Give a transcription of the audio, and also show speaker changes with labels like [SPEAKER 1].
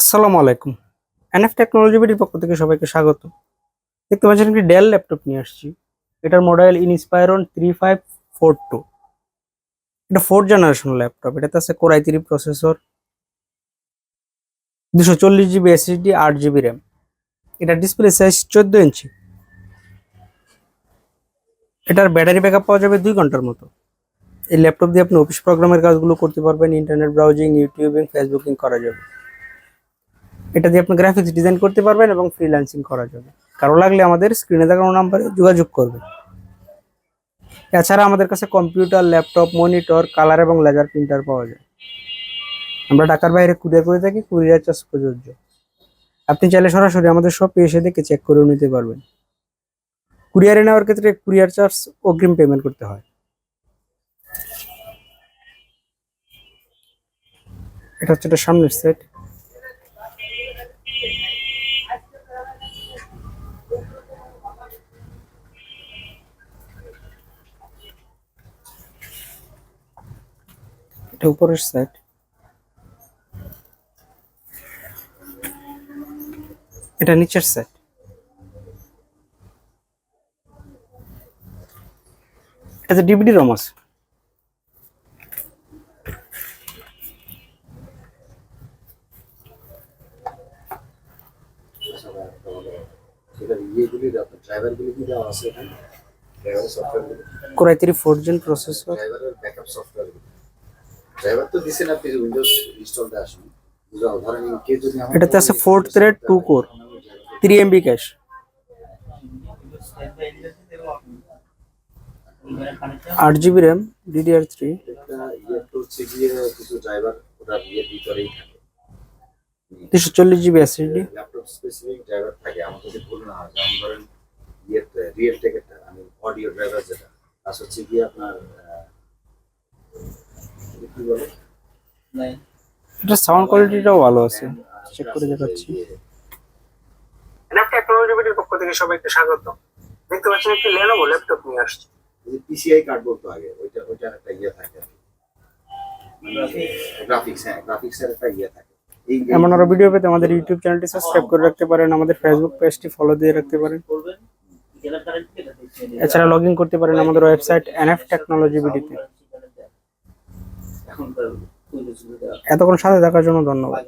[SPEAKER 1] আসসালামু আলাইকুম। NF technology বিডির পক্ষ থেকে সবাইকে স্বাগত। দেখতে পাচ্ছেন একটি ডেল ল্যাপটপ নিয়ে আসছি। এটার মডেল ইনস্পায়রন 3542। এটা 4th জেনারেশন ল্যাপটপ। এটাতে আছে core i3 processor, 240 GB SSD, 8 GB RAM. এটা ডিসপ্লে সাইজ 14 ইঞ্চি। এটার ব্যাটারি ব্যাকআপ পাওয়া যাবে 2 ঘন্টার মতো। এই ল্যাপটপ দিয়ে আপনি অফিস প্রোগ্রামের কাজগুলো করতে পারবেন, ইন্টারনেট ব্রাউজিং, ইউটিউবিং, ফেসবুকিং করা যাবে। এটা দিয়ে আপনি গ্রাফিক্স ডিজাইন করতে পারবেন এবং ফ্রিল্যান্সিং করা যাবে। কারো লাগলে আমাদের স্ক্রিনে দেখানো নাম্বারে যোগাযোগ করবেন। এছাড়া আমাদের কাছে কম্পিউটার, ল্যাপটপ, মনিটর, কালার এবং লেজার প্রিন্টার পাওয়া যায়। আমরা ঢাকার বাইরে কুরিয়ার করে থাকি, কুরিয়ার চার্জ প্রযোজ্য। আপনি চাইলে সরাসরি আমাদের শপে এসে দেখে চেক করে নিতে পারবেন। কুরিয়ারে নেওয়ার ক্ষেত্রে কুরিয়ার চার্জ অগ্রিম পেমেন্ট করতে হয়। এটা হচ্ছে এটা সামনের সেট। এটা উপরের সেট। এটা নিচের সেট। এটাতে ডিভিডি রম আছে। Core i3 4th gen processor.
[SPEAKER 2] ড্রাইভারের ব্যাকআপ সফটওয়্যার ড্রাইভার তো দিছেন আপনি উইন্ডোজ ইনস্টলটা আসুন ধরেন কে যদি
[SPEAKER 1] এটাতে আছে 4th thread 2 core, 3 MB cash. 8 GB RAM, DDR3।
[SPEAKER 2] একটা ইয়ে তো হচ্ছে গিয়ে কিছু ড্রাইভার ওটা ইয়ের ভিতরেই থাকে
[SPEAKER 1] 240 GB SSD.
[SPEAKER 2] Laptop specific driver থাকে আমার যদি ভুল না হয় যেমন ধরেন ইয়েতে রিয়েল টেকেরটা আমি অডিও ড্রাইভার যেটা তার হচ্ছে গিয়ে আপনার কি বলে
[SPEAKER 1] এটা সাউন্ড কোয়ালিটিটাও ভালো আছে, চেক করে দেখাচ্ছি। এনএফ টেকনোলজি বিডির পক্ষ থেকে সবাইকে স্বাগত। দেখতে পাচ্ছেন একটি Lenovo ল্যাপটপ নিয়ে আসছে।
[SPEAKER 2] যে পিসিআই কার্ড বলতো আগে ওইটার একটা ইয়ে থাকে গ্রাফিক্স গ্রাফিক্সের একটা ইয়ে থাকে।
[SPEAKER 1] এমন আরো ভিডিও পেতে আমাদের ইউটিউব চ্যানেলটি সাবস্ক্রাইব করে রাখতে পারেন, আমাদের ফেসবুক পেজটি ফলো দিয়ে রাখতে পারেন। এছাড়া লগ ইন করতে পারেন আমাদের ওয়েবসাইট এনএফ টেকনোলজি বিডিতে। এতক্ষণ সাথে থাকার জন্য ধন্যবাদ।